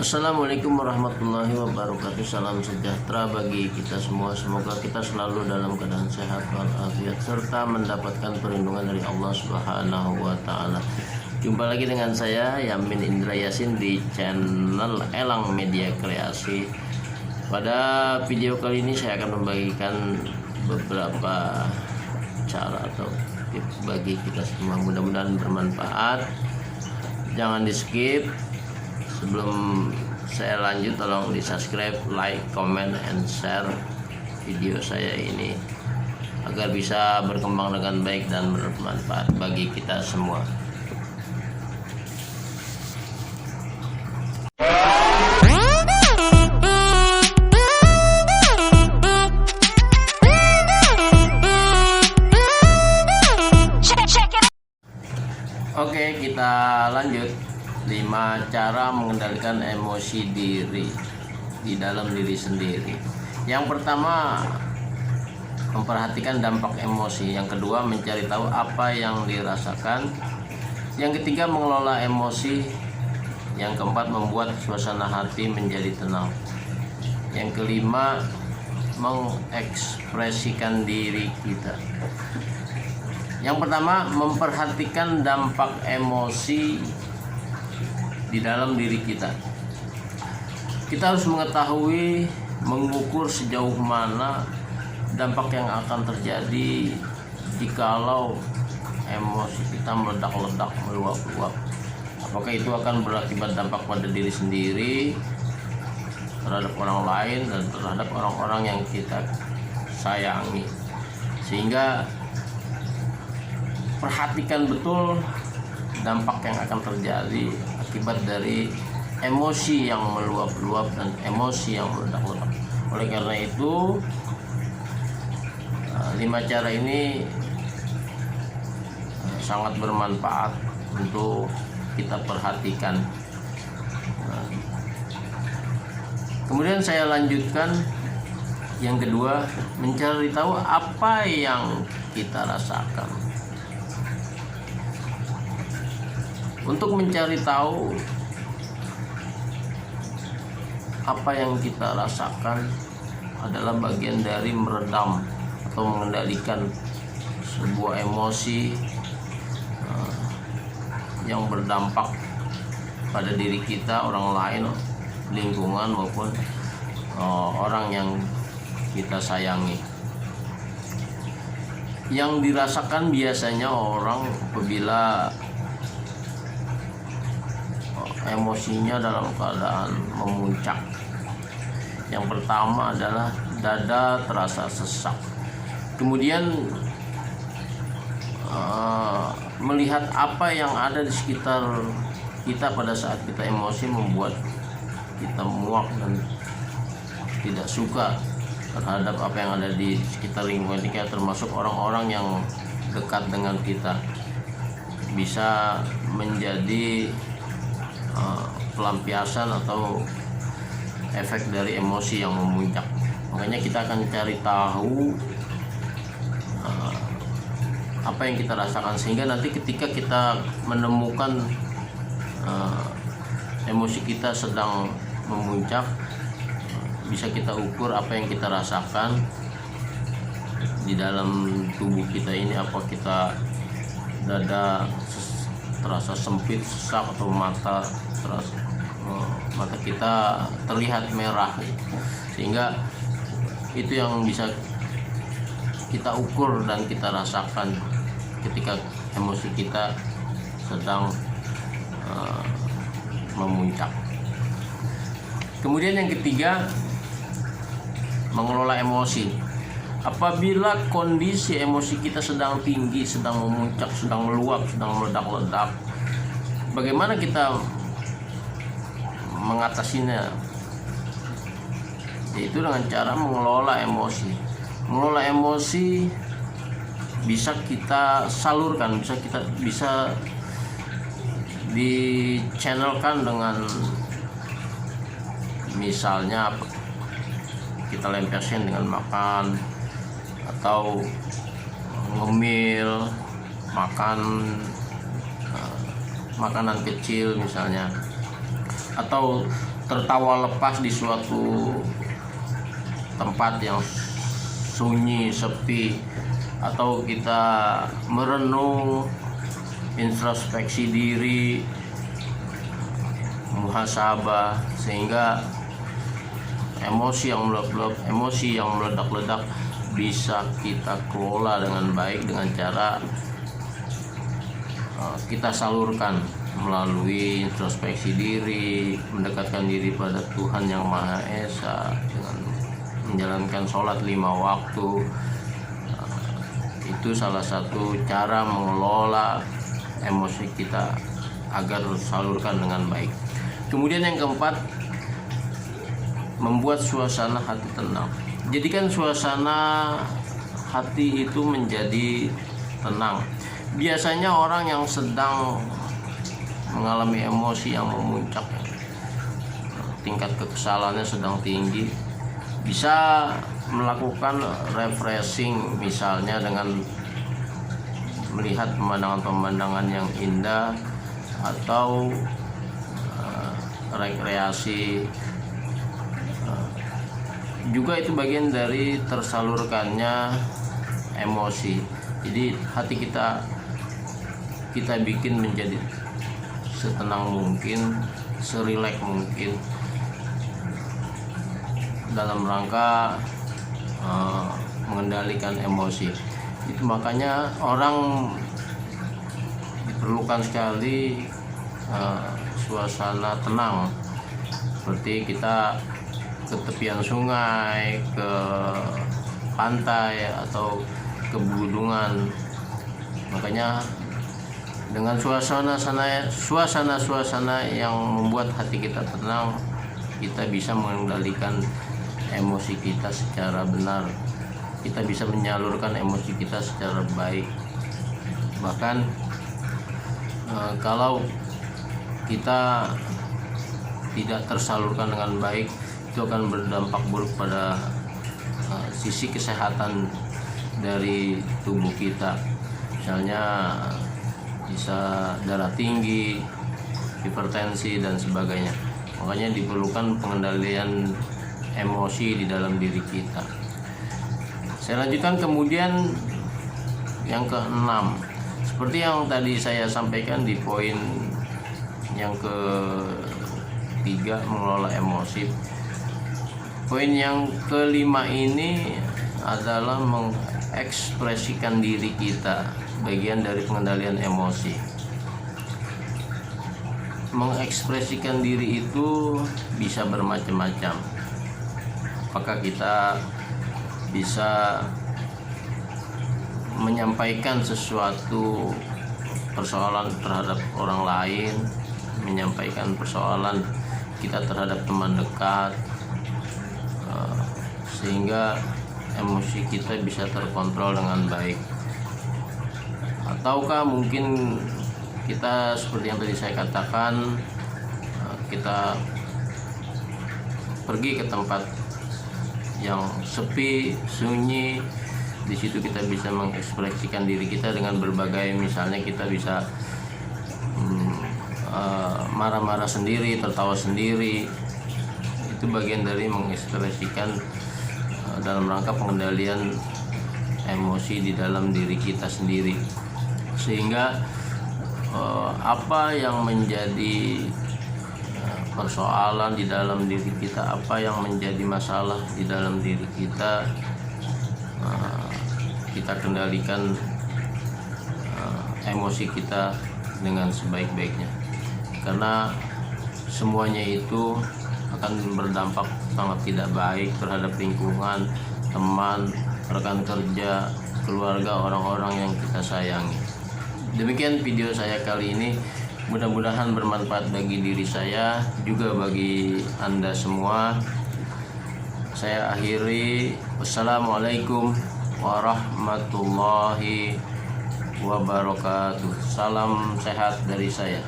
Assalamualaikum warahmatullahi wabarakatuh. Salam sejahtera bagi kita semua. Semoga kita selalu dalam keadaan sehat walafiat serta mendapatkan perlindungan dari Allah Subhanahu wa taala. Jumpa lagi dengan saya Yamin Indra Yasin di channel Elang Media Kreasi. Pada video kali ini saya akan membagikan beberapa cara atau tips bagi kita semua. Mudah-mudahan bermanfaat. Jangan di skip. Sebelum saya lanjut, tolong di subscribe, like, comment, and share video saya ini agar bisa berkembang dengan baik dan bermanfaat bagi kita semua. Oke, kita lanjut. 5 cara mengendalikan emosi diri di dalam diri sendiri. Yang pertama, memperhatikan dampak emosi. Yang kedua, mencari tahu apa yang dirasakan. Yang ketiga, mengelola emosi. Yang keempat, membuat suasana hati menjadi tenang. Yang kelima, mengekspresikan diri kita. Yang pertama, memperhatikan dampak emosi di dalam diri kita. Kita harus mengetahui, mengukur sejauh mana dampak yang akan terjadi jikalau emosi kita meledak-ledak, meluap-luap. Apakah itu akan berakibat dampak pada diri sendiri, terhadap orang lain, dan terhadap orang-orang yang kita sayangi. Sehingga perhatikan betul dampak yang akan terjadi akibat dari emosi yang meluap-luap dan emosi yang meledak-ledak. Oleh karena itu, 5 cara ini sangat bermanfaat untuk kita perhatikan. Kemudian saya lanjutkan, yang kedua, mencari tahu apa yang kita rasakan. Untuk mencari tahu apa yang kita rasakan adalah bagian dari meredam atau mengendalikan sebuah emosi yang berdampak pada diri kita, orang lain, lingkungan maupun orang yang kita sayangi. Yang dirasakan biasanya orang apabila emosinya dalam keadaan memuncak. Yang pertama adalah dada terasa sesak. Kemudian melihat apa yang ada di sekitar kita pada saat kita emosi membuat kita muak dan tidak suka terhadap apa yang ada di sekitar lingkungan kita, termasuk orang-orang yang dekat dengan kita. Bisa menjadi pelampiasan atau efek dari emosi yang memuncak. Makanya kita akan cari tahu apa yang kita rasakan, sehingga nanti ketika kita menemukan emosi kita sedang memuncak, bisa kita ukur apa yang kita rasakan di dalam tubuh kita ini. Apa kita dada terasa sempit, sesak, atau mata kita terlihat merah, sehingga itu yang bisa kita ukur dan kita rasakan ketika emosi kita sedang memuncak. Kemudian yang ketiga, mengelola emosi. Apabila kondisi emosi kita sedang tinggi, sedang memuncak, sedang meluap, sedang meledak-ledak, bagaimana kita mengatasinya? Yaitu dengan cara mengelola emosi. Mengelola emosi bisa kita salurkan, bisa di-channelkan dengan misalnya kita lampiaskan dengan makan, atau ngemil, makan makanan kecil misalnya, atau tertawa lepas di suatu tempat yang sunyi, sepi, atau kita merenung, introspeksi diri, muhasabah, sehingga emosi yang meledak-ledak bisa kita kelola dengan baik dengan cara kita salurkan melalui introspeksi diri, mendekatkan diri pada Tuhan Yang Maha Esa dengan menjalankan sholat 5 waktu. Itu salah satu cara mengelola emosi kita agar salurkan dengan baik. Kemudian yang keempat, membuat suasana hati tenang. Jadikan suasana hati itu menjadi tenang. Biasanya orang yang sedang mengalami emosi yang memuncak, tingkat kekesalannya sedang tinggi, bisa melakukan refreshing, misalnya dengan melihat pemandangan-pemandangan yang indah, atau rekreasi. Juga itu bagian dari tersalurkannya emosi. Jadi hati kita bikin menjadi setenang mungkin, serileks mungkin, dalam rangka mengendalikan emosi. Itu makanya orang diperlukan sekali suasana tenang, seperti kita ke tepian sungai, ke pantai, atau ke pegunungan. Makanya dengan suasana yang membuat hati kita tenang, kita bisa mengendalikan emosi kita secara benar. Kita bisa menyalurkan emosi kita secara baik. Bahkan kalau kita tidak tersalurkan dengan baik, itu akan berdampak buruk pada sisi kesehatan dari tubuh kita. Misalnya bisa darah tinggi, hipertensi, dan sebagainya. Makanya diperlukan pengendalian emosi di dalam diri kita. Saya lanjutkan kemudian yang keenam, seperti yang tadi saya sampaikan di poin yang ketiga, mengelola emosi. Poin yang kelima ini adalah mengekspresikan diri kita, bagian dari pengendalian emosi. Mengekspresikan diri itu bisa bermacam-macam. Apakah kita bisa menyampaikan sesuatu persoalan terhadap orang lain, menyampaikan persoalan kita terhadap teman dekat, sehingga emosi kita bisa terkontrol dengan baik. Ataukah mungkin kita seperti yang tadi saya katakan, kita pergi ke tempat yang sepi, sunyi. Di situ kita bisa mengekspresikan diri kita dengan berbagai, misalnya kita bisa marah-marah sendiri, tertawa sendiri. Itu bagian dari mengekspresikan dalam rangka pengendalian emosi di dalam diri kita sendiri. Sehingga apa yang menjadi persoalan di dalam diri kita, apa yang menjadi masalah di dalam diri kita, kita kendalikan emosi kita dengan sebaik-baiknya, karena semuanya itu akan berdampak sangat tidak baik terhadap lingkungan, teman, rekan kerja, keluarga, orang-orang yang kita sayangi. Demikian video saya kali ini, mudah-mudahan bermanfaat bagi diri saya, juga bagi Anda semua. Saya akhiri, wassalamualaikum warahmatullahi wabarakatuh. Salam sehat dari saya.